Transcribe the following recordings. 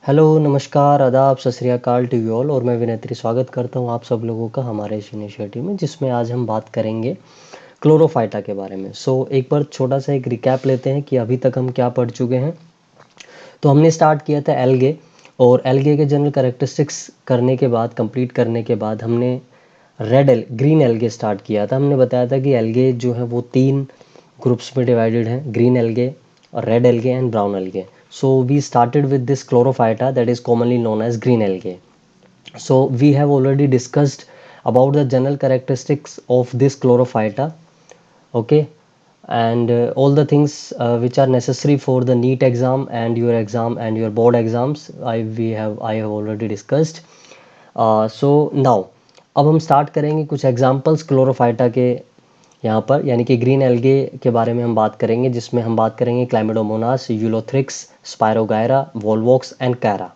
Hello, नमस्कार, आदाब, सत श्री अकाल टू यू ऑल। और मैं विनय स्वागत करता हूँ आप सब लोगों का हमारे इस इनिशिएटिव में, जिसमें आज हम बात करेंगे क्लोरोफाइटा के बारे में। एक बार छोटा सा एक रिकैप लेते हैं कि अभी तक हम क्या पढ़ चुके हैं। तो हमने स्टार्ट किया था एल्गे, और एल्गे के जनरल कैरेक्टरिस्टिक्स करने के बाद, कंप्लीट करने के बाद, हमने ग्रीन एल्गे स्टार्ट किया था। हमने बताया था कि एल्गे जो है वो 3 ग्रुप्स में डिवाइडेड हैं: green algae, red algae and brown algae. So we started with this chlorophyta, that is commonly known as green algae. So we have already discussed about the general characteristics of this chlorophyta, okay, and all the things which are necessary for the NEET exam and your board exams. I have already discussed. So now अब हम start करेंगे कुछ examples Chlorophyta के यहाँ पर, यानी कि green algae के बारे में हम बात करेंगे, जिसमें हम बात करेंगे chlamydomonas, ulothrix, spirogyra, volvox and chara.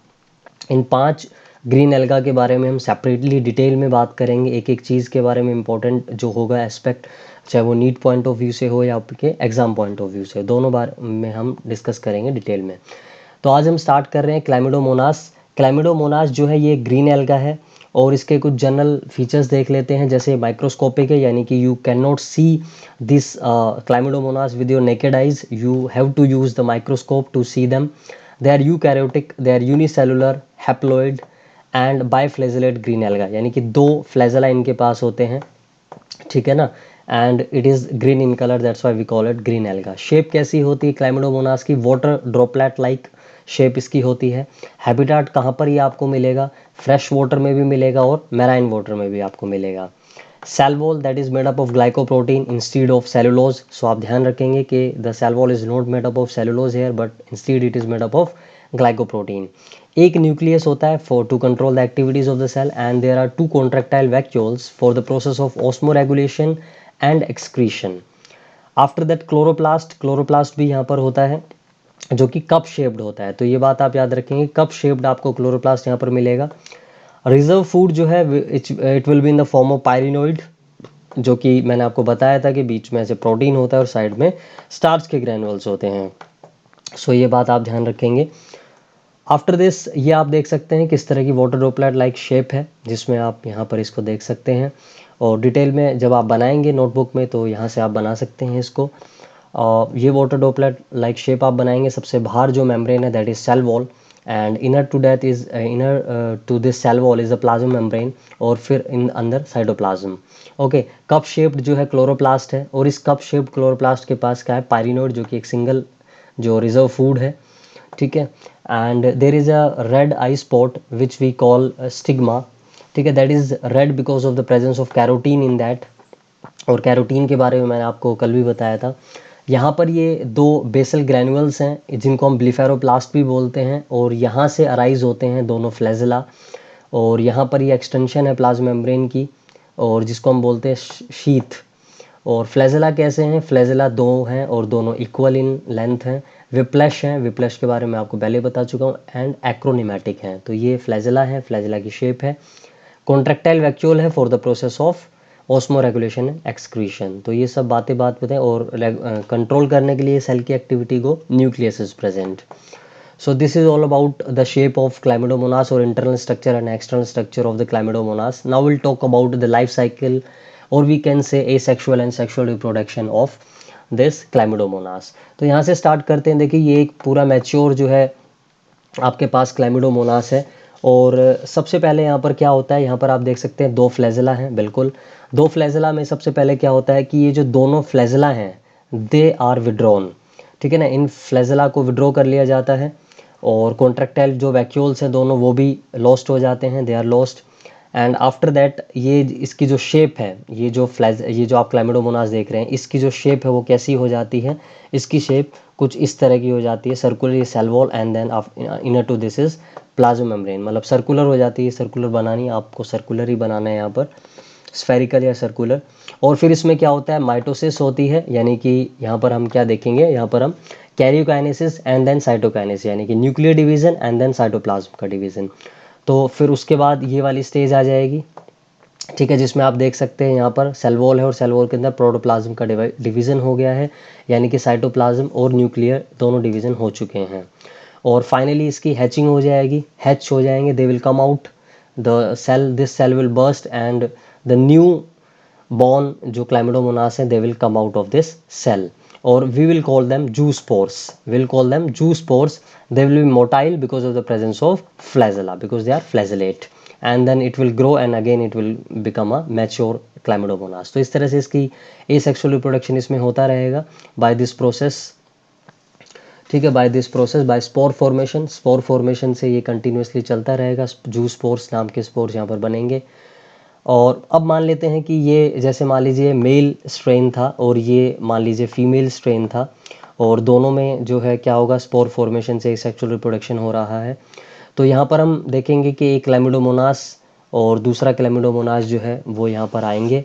इन 5 ग्रीन एल्गा के बारे में हम सेपरेटली डिटेल में बात करेंगे, एक एक चीज़ के बारे में इंपॉर्टेंट जो होगा एस्पेक्ट, चाहे वो नीट पॉइंट ऑफ व्यू से हो या आपके एग्जाम पॉइंट ऑफ व्यू से, दोनों बार में हम डिस्कस करेंगे डिटेल में। तो आज हम स्टार्ट कर रहे हैं क्लाइमेडोमोनास। क्लाइमेडोमोनास जो है ये ग्रीन एल्गा है, और इसके कुछ जनरल फीचर्स देख लेते हैं। जैसे माइक्रोस्कोपिक है, यानी कि you can not see this chlamydomonas with your naked eyes, you have to use the microscope to see them. They are eukaryotic, they are unicellular, haploid and biflagellate green alga, यानी कि 2 flagella इनके पास होते हैं, ठीक है ना। And it is green in colour, that's why we call it green alga. Shape कैसी होती है क्लाइमेडोमोनास की? वाटर ड्रॉपलेट लाइक शेप इसकी होती है। हैबिटाट कहाँ पर ये आपको मिलेगा? फ्रेश वाटर में भी मिलेगा और मैराइन वाटर में भी आपको मिलेगा। Cell wall that is made up of glycoprotein instead of cellulose. So आप ध्यान रखेंगे कि the cell wall is not made up of cellulose here, but instead it is made up of glycoprotein. एक nucleus होता है for to control the activities of the cell, and there are 2 contractile vacuoles for the process of osmoregulation and excretion. After that chloroplast भी यहाँ पर होता है, जो कि कप शेप्ड होता है। तो ये बात आप याद रखेंगे, कप शेप्ड आपको क्लोरोप्लास्ट यहाँ पर मिलेगा। रिजर्व फूड जो है it will be in the form of pyrenoid, जो कि मैंने आपको बताया था कि बीच में ऐसे प्रोटीन होता है और साइड में स्टार्च के ग्रैनुअल्स होते हैं। सो ये बात आप ध्यान रखेंगे। आफ्टर दिस ये आप देख सकते हैं किस तरह की वाटर ड्रॉपलेट लाइक शेप है, जिसमें आप यहाँ पर इसको देख सकते हैं। और डिटेल में जब आप बनाएंगे नोटबुक में, तो यहाँ से आप बना सकते हैं इसको। ये वाटर ड्रॉपलेट लाइक शेप आप बनाएंगे। सबसे बाहर जो मेम्ब्रेन है that is cell wall, and inner to this cell wall is the plasma membrane, और फिर इन अंदर साइटोप्लाज्म। ओके, कप शेप्ड जो है क्लोरोप्लास्ट है, और इस कप शेप्ड क्लोरोप्लास्ट के पास क्या है? पायरिनोइड, जो कि एक सिंगल जो रिजर्व फूड है, ठीक है। And there is a red eye spot which we call stigma, ठीक है। That is red because of the presence of carotene in that, और कैरोटीन के बारे में मैंने आपको कल भी बताया था। यहाँ पर ये 2 बेसल ग्रैनुअल्स हैं, जिनको हम ब्लिफेरोप्लास्ट भी बोलते हैं, और यहाँ से अराइज होते हैं दोनों फ्लैजेला। और यहाँ पर ये एक्सटेंशन है प्लाज्मा मेम्ब्रेन की, और जिसको हम बोलते हैं शीथ। और फ्लैजेला कैसे हैं? फ्लैजेला 2 हैं और दोनों इक्वल इन लेंथ हैं। विप्लश हैं, विप्लश के बारे में आपको पहले बता चुका हूँ। एंड एक्रोनिमेटिक हैं। तो ये फ्लैजेला है, फ्लैजेला की शेप है। कॉन्ट्रैक्टाइल वैक्यूल है for the process of osmo regulation and excretion. तो ये सब बातें बताएं, और कंट्रोल करने के लिए सेल की एक्टिविटी को nucleus is present. So this is all about the shape of Chlamydomonas, or internal structure and external structure of the Chlamydomonas. Now we'll talk about the life cycle, or we can say asexual and sexual reproduction of this Chlamydomonas. तो यहाँ से start करते हैं। देखिए, ये एक पूरा mature जो है आपके पास क्लाइमेडोमोनास है। और सबसे पहले यहाँ पर क्या होता है? यहाँ पर आप देख सकते हैं 2 फ्लैजेला हैं, बिल्कुल 2 फ्लैजेला में सबसे पहले क्या होता है कि ये जो दोनों फ्लैजेला हैं दे आर विड्रॉन, ठीक है ना। इन फ्लैजेला को विड्रॉ कर लिया जाता है, और कॉन्ट्रैक्टाइल जो वैक्यूल्स हैं दोनों, वो भी लॉस्ट हो जाते हैं, they are lost. And after that ये इसकी जो शेप है, ये जो आप क्लाइमेडोमोनास देख रहे हैं, इसकी जो शेप है वो कैसी हो जाती है? इसकी शेप कुछ इस तरह की हो जाती है, circular cell wall, and then inner to this is plasma membrane. मतलब सर्कुलर हो जाती है। सर्कुलर बनानी आपको, सर्कुलर ही बनाना है यहाँ पर, स्फेरिकल या सर्कुलर। और फिर इसमें क्या होता है? माइटोसिस होती है, यानी कि यहाँ पर हम क्या देखेंगे? यहाँ पर हम कैरियोकाइनेसिस एंड देन साइटोकाइनेसिस, यानी कि nuclear division and then cytoplasm का डिवीजन। तो फिर उसके बाद ये वाली स्टेज आ जाएगी, ठीक है, जिसमें आप देख सकते हैं यहाँ पर सेल वॉल है, और सेल वॉल के अंदर प्रोटोप्लाज्म का डिवीजन हो गया है, यानी कि साइटोप्लाज्म और न्यूक्लियर दोनों डिवीजन हो चुके हैं। और फाइनली इसकी हैचिंग हो जाएगी, हैच हो जाएंगे, they will come out the cell, this cell will burst and the new born जो क्लाइमिडोमोनास हैं they will come out of this cell, और we will call them zoospores. We'll call them zoospores. They will be motile because of the presence of flagella, because they are flagellate, and then it will grow and again it will become a mature chlamydomonas. तो इस तरह से इसकी asexual reproduction इसमें होता रहेगा by this process, ठीक है, by this process, by spore formation, spore formation से ये कंटिन्यूसली चलता रहेगा, जू स्पोर्स नाम के स्पोर्स यहाँ पर बनेंगे। और अब मान लेते हैं कि ये जैसे मान लीजिए मेल स्ट्रेन था और ये मान लीजिए फीमेल स्ट्रेन था, और दोनों में जो है क्या होगा, स्पोर फॉर्मेशन से सेक्सुअल रिप्रोडक्शन हो रहा है। तो यहाँ पर हम देखेंगे कि एक क्लैमिडोमोनास और दूसरा क्लैमिडोमोनास जो है वो यहाँ पर आएंगे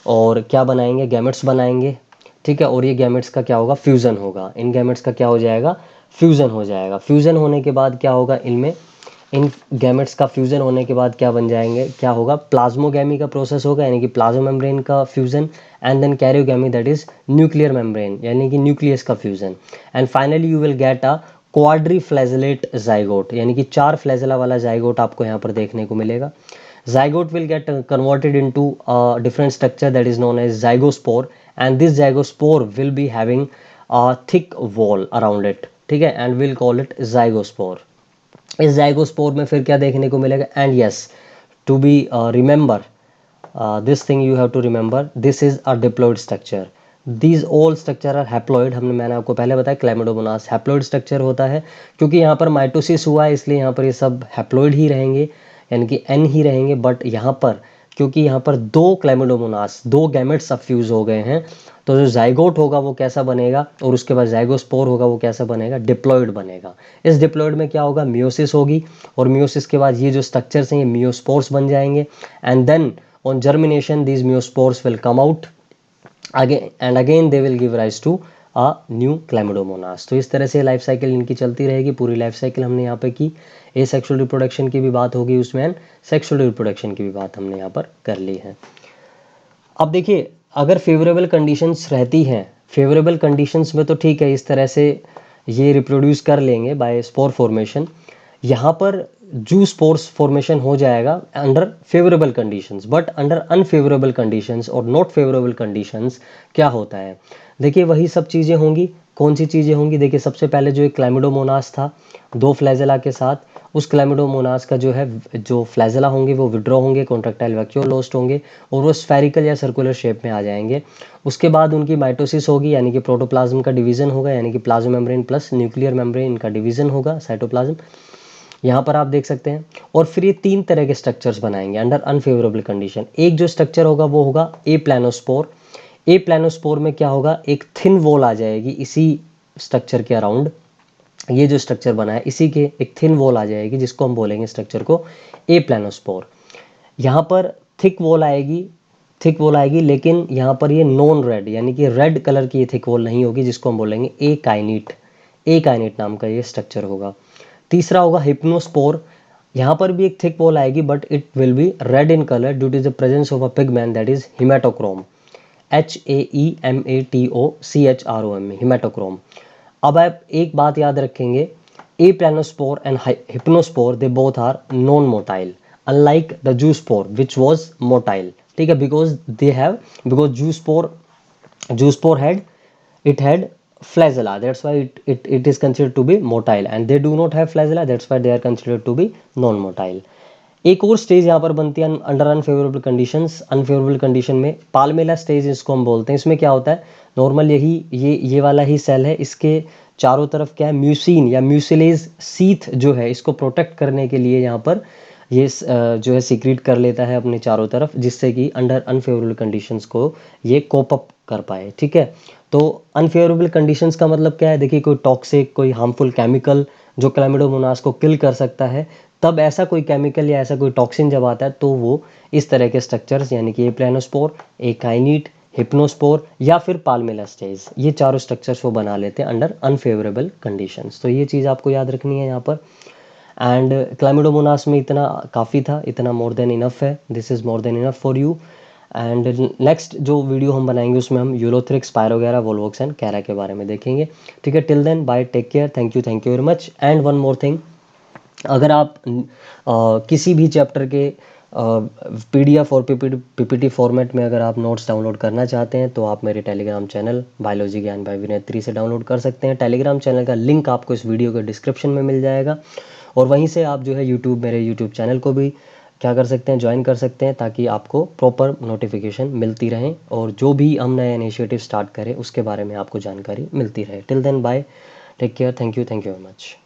और क्या बनाएंगे, गैमेट्स बनाएंगे, ठीक है, और ये गैमेट्स का क्या होगा, फ्यूज़न होगा, इन गैमेट्स का क्या हो जाएगा, फ्यूज़न हो जाएगा। फ्यूज़न होने के बाद क्या होगा, इनमें इन गैमेट्स का फ्यूज़न होने के बाद क्या बन जाएंगे, क्या होगा, प्लाज्मोगैमी का प्रोसेस होगा, यानी कि प्लाज्मा मेम्ब्रेन का fusion, and then karyogamy that is nuclear membrane, यानी कि न्यूक्लियस का fusion, and finally you will get a quadriflagellate zygote, यानी कि 4 फ्लैजेला वाला जाइगोट आपको यहाँ पर देखने को मिलेगा। Zygote will get converted into a different structure that is known as zygospore, and this zygospore will be having a thick wall around it, ठीक है, and we'll call it zygospore। इस zygospore में फिर क्या देखने को मिलेगा, and yes, to be remember this thing you have to remember, this is a diploid structure, these all structure are haploid। मैंने आपको पहले बताया क्लैमिडोमोनास हैप्लॉइड स्ट्रक्चर होता है, क्योंकि यहाँ पर माइटोसिस हुआ है इसलिए यहाँ पर ये सब हैप्लॉइड ही रहेंगे, यानी कि एन ही रहेंगे। बट यहाँ पर क्योंकि यहाँ पर 2 क्लैमिडोमोनास, 2 गैमेट्स अब फ्यूज हो गए हैं, तो जो जाइगोट होगा वो कैसा बनेगा, और उसके बाद जाइगोस्पोर होगा वो कैसा बनेगा, डिप्लॉइड बनेगा। इस डिप्लॉइड में क्या होगा, मियोसिस होगी, और मियोसिस के बाद ये जो स्ट्रक्चर्स हैं ये मियोस्पोर्स बन जाएंगे, and then on germination these meiospores will come out again they will give rise to a new chlamydomonas। तो इस तरह से लाइफ साइकिल इनकी चलती रहेगी, पूरी लाइफ साइकिल हमने यहाँ पे की। एसेक्सुअल रिप्रोडक्शन की भी बात होगी उसमें, एंड सेक्सुअल रिप्रोडक्शन की भी बात हमने यहाँ पर कर ली है। अब देखिए, अगर फेवरेबल कंडीशंस रहती हैं, फेवरेबल कंडीशंस में तो ठीक है, इस तरह से ये रिप्रोड्यूस कर लेंगे बाय स्पोर फॉर्मेशन। यहाँ पर जू स्पोर्स फॉर्मेशन हो जाएगा under favourable conditions, but under unfavourable conditions और नॉट फेवरेबल कंडीशंस क्या होता है, देखिए वही सब चीज़ें होंगी। कौन सी चीज़ें होंगी, देखिए सबसे पहले जो एक क्लैमिडोमोनास था 2 फ्लैजेला के साथ, उस क्लैमिडोमोनास का जो है जो फ्लैजेला होंगे वो विड्रॉ होंगे, कॉन्ट्रैक्टाइल वैक्यूलोस्ट होंगे, और वो स्फेरिकल या सर्कुलर शेप में आ जाएंगे। उसके बाद उनकी माइटोसिस होगी, यानी कि प्रोटोप्लाज्म का डिवीजन होगा, यानी कि plasma membrane plus nuclear membrane, इनका डिवीजन होगा, साइटोप्लाज्म यहाँ पर आप देख सकते हैं। और फिर ये 3 तरह के स्ट्रक्चर्स बनाएंगे अंडर अनफेवरेबल कंडीशन। एक जो स्ट्रक्चर होगा वो होगा ए प्लानोस्पोर। ए प्लानोस्पोर में क्या होगा, एक थिन वॉल आ जाएगी इसी स्ट्रक्चर के अराउंड, ये जो स्ट्रक्चर बना है इसी के एक थिन वॉल आ जाएगी, जिसको हम बोलेंगे स्ट्रक्चर को ए प्लानोस्पोर। यहाँ पर थिक वॉल आएगी, थिक वॉल आएगी, लेकिन यहाँ पर ये नॉन रेड, यानी कि रेड कलर की ये थिक वॉल नहीं होगी, जिसको हम बोलेंगे ए काइनेट। ए काइनेट नाम का ये स्ट्रक्चर होगा। तीसरा होगा हिप्नोस्पोर। यहाँ पर भी एक थिक वॉल आएगी, but it will B red in colour due to the presence of a pigment that is हिमेटोक्रोम, HAEMATOCHROM, हिमेटोक्रोम। अब आप एक बात याद रखेंगे, ए प्लानोस्पोर and हिप्नोस्पोर they both are non motile, unlike the zoospore which was motile, ठीक है, because zoospore had flagella, that's why it is considered to be motile, and they do not have flagella, that's why they are considered to be non motile। एक और stage यहाँ पर बनती है under unfavourable conditions. Unfavourable condition में पाल्मेला stage इसको हम बोलते हैं। इसमें क्या होता है, नॉर्मल ये वाला ही सेल है, इसके चारों तरफ क्या है, म्यूसिन या म्यूसिलेज सीथ जो है, इसको प्रोटेक्ट करने के लिए यहाँ पर ये जो है सीक्रेट कर लेता है अपने चारों तरफ, जिससे कि अंडर अनफेवरेबल कंडीशंस को ये कोप अप कर पाए, ठीक है। तो अनफेवरेबल कंडीशंस का मतलब क्या है, देखिए कोई टॉक्सिक, कोई हार्मफुल केमिकल जो क्लैमिडोमोनास को किल कर सकता है, तब ऐसा कोई केमिकल या ऐसा कोई टॉक्सिन जब आता है तो वो इस तरह के स्ट्रक्चर्स, यानी कि ए प्लानोस्पोर, ए काइनेट, हिप्नोस्पोर या फिर पाल्मेला स्टेज, ये चारों स्ट्रक्चर्स वो बना लेते हैं अंडर अनफेवरेबल कंडीशंस। तो ये चीज़ आपको याद रखनी है यहाँ पर। एंड क्लैमिडोमोनास में इतना काफ़ी था, इतना मोर देन इनफ है, this is more than enough for you. And next जो वीडियो हम बनाएंगे उसमें हम यूरोथ्रिक्स, पायरोगेरा, वोल्वोक्स कैरा के बारे में देखेंगे। ठीक है, till then bye, take care, thank you very much. And one more thing, अगर आप किसी भी चैप्टर के पीडीएफ और पीपीटी फॉर्मेट में अगर आप नोट्स डाउनलोड करना चाहते हैं तो आप मेरे टेलीग्राम चैनल बायोलॉजी ज्ञान बाय विनेत्री से डाउनलोड कर सकते हैं। टेलीग्राम चैनल का लिंक आपको इस वीडियो के डिस्क्रिप्शन में मिल जाएगा, और वहीं से आप जो है मेरे यूट्यूब चैनल को भी क्या कर सकते हैं, ज्वाइन कर सकते हैं, ताकि आपको प्रॉपर नोटिफिकेशन मिलती रहे और जो भी हम नए इनिशिएटिव स्टार्ट करें उसके बारे में आपको जानकारी मिलती रहे। Till then bye, take care, thank you very much.